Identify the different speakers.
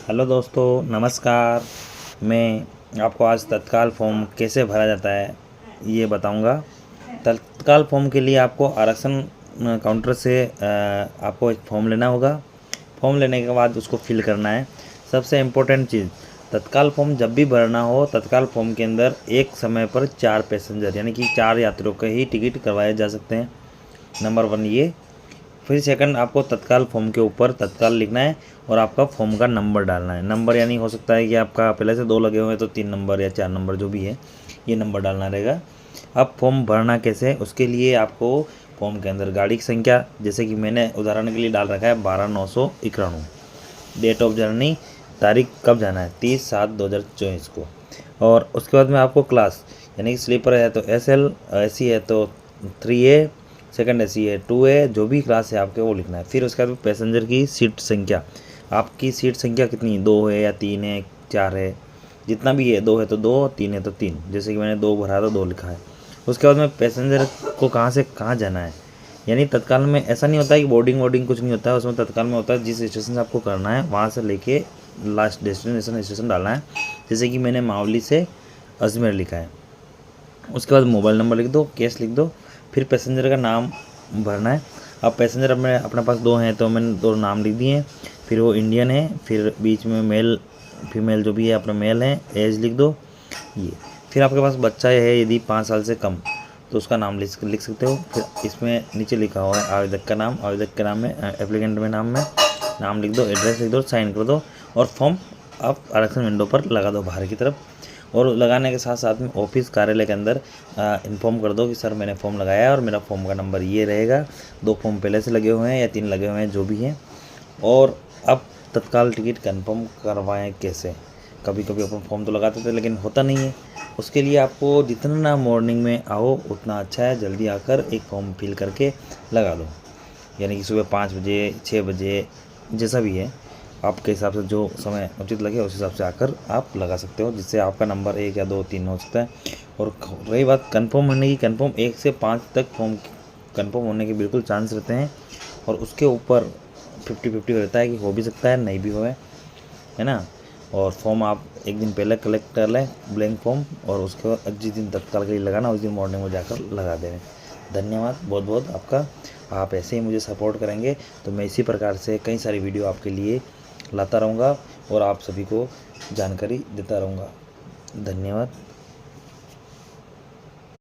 Speaker 1: Hello दोस्तों, नमस्कार। मैं आपको आज तत्काल फॉर्म कैसे भरा जाता है ये बताऊंगा। तत्काल फॉर्म के लिए आपको आरक्षण काउंटर से आपको एक फॉर्म लेना होगा। फॉर्म लेने के बाद उसको फिल करना है। सबसे इम्पोर्टेंट चीज़, तत्काल फॉर्म जब भी भरना हो, तत्काल फॉर्म के अंदर एक समय पर 4 पैसेंजर यानी कि 4 यात्रियों के ही टिकट करवाए जा सकते हैं। नंबर 1 ये। फिर सेकंड, आपको तत्काल फॉर्म के ऊपर तत्काल लिखना है और आपका फॉर्म का नंबर डालना है। नंबर यानी हो सकता है कि आपका पहले से 2 लगे हुए हैं तो 3 नंबर या 4 नंबर जो भी है, ये नंबर डालना रहेगा। अब फॉर्म भरना कैसे है, उसके लिए आपको फॉर्म के अंदर गाड़ी की संख्या, जैसे कि मैंने उदाहरण के लिए डाल रखा है 12991। डेट ऑफ जर्नी, तारीख कब जाना है 30/7/2024 को। और उसके बाद में आपको क्लास, यानी कि स्लीपर है तो SL, AC है तो 3A, सेकंड AC है 2A, जो भी क्लास है आपके वो लिखना है। फिर उसके बाद पैसेंजर की सीट संख्या, आपकी सीट संख्या कितनी, 2 है या 3 है 4 है, जितना भी है, 2 है तो 2, 3 है तो 3, जैसे कि मैंने 2 भरा तो 2 लिखा है। उसके बाद में पैसेंजर को कहाँ से कहाँ जाना है, यानी तत्काल में ऐसा नहीं होता है कि बोर्डिंग कुछ नहीं होता है उसमें। तत्काल में होता है जिस स्टेशन से आपको करना है वहाँ से लेके लास्ट डेस्टिनेशन स्टेशन डालना है। जैसे कि मैंने मावली से अजमेर लिखा है। उसके बाद मोबाइल नंबर लिख दो, केस लिख दो, फिर पैसेंजर का नाम भरना है। अब पैसेंजर अपने पास 2 हैं तो मैंने 2 नाम लिख दिए हैं। फिर वो इंडियन है, फिर बीच में मेल फीमेल जो भी है अपना मेल है, एज लिख दो ये। फिर आपके पास बच्चा है यदि 5 साल से कम तो उसका नाम लिख सकते हो। फिर इसमें नीचे लिखा हुआ है आवेदक का नाम, आवेदक के नाम में एप्लीकेंट में नाम लिख दो, एड्रेस लिख दो, साइन कर दो और फॉर्म आप आरक्षण विंडो पर लगा दो बाहर की तरफ। और लगाने के साथ साथ में ऑफिस कार्यालय के अंदर इन्फॉर्म कर दो कि सर मैंने फॉर्म लगाया है और मेरा फॉर्म का नंबर ये रहेगा। 2 फॉर्म पहले से लगे हुए हैं या 3 लगे हुए हैं जो भी हैं। और अब तत्काल टिकट कंफर्म करवाएं कैसे। कभी कभी अपन फॉर्म तो लगाते थे लेकिन होता नहीं है। उसके लिए आपको जितना मॉर्निंग में आओ उतना अच्छा है। जल्दी आकर एक फॉर्म फिल करके लगा दो, यानी कि सुबह 5 बजे 6 बजे जैसा भी है आपके हिसाब से जो समय उचित लगे उस हिसाब से आकर आप लगा सकते हो, जिससे आपका नंबर 1 या 2 3 हो सकता है। और रही बात कन्फर्म होने की, कन्फर्म 1 से 5 तक फॉर्म कन्फर्म होने के बिल्कुल चांस रहते हैं। और उसके ऊपर 50-50 रहता है कि हो भी सकता है नहीं भी होए, है ना। और फॉर्म आप एक दिन पहले कलेक्ट कर लें ब्लैंक फॉर्म, और उसके बाद जिस दिन तत्काल के लिए लगाना उस दिन मॉर्निंग में जाकर लगा दें। धन्यवाद बहुत बहुत आपका। आप ऐसे ही मुझे सपोर्ट करेंगे तो मैं इसी प्रकार से कई सारी वीडियो आपके लिए लाता रहूँगा और आप सभी को जानकारी देता रहूँगा। धन्यवाद।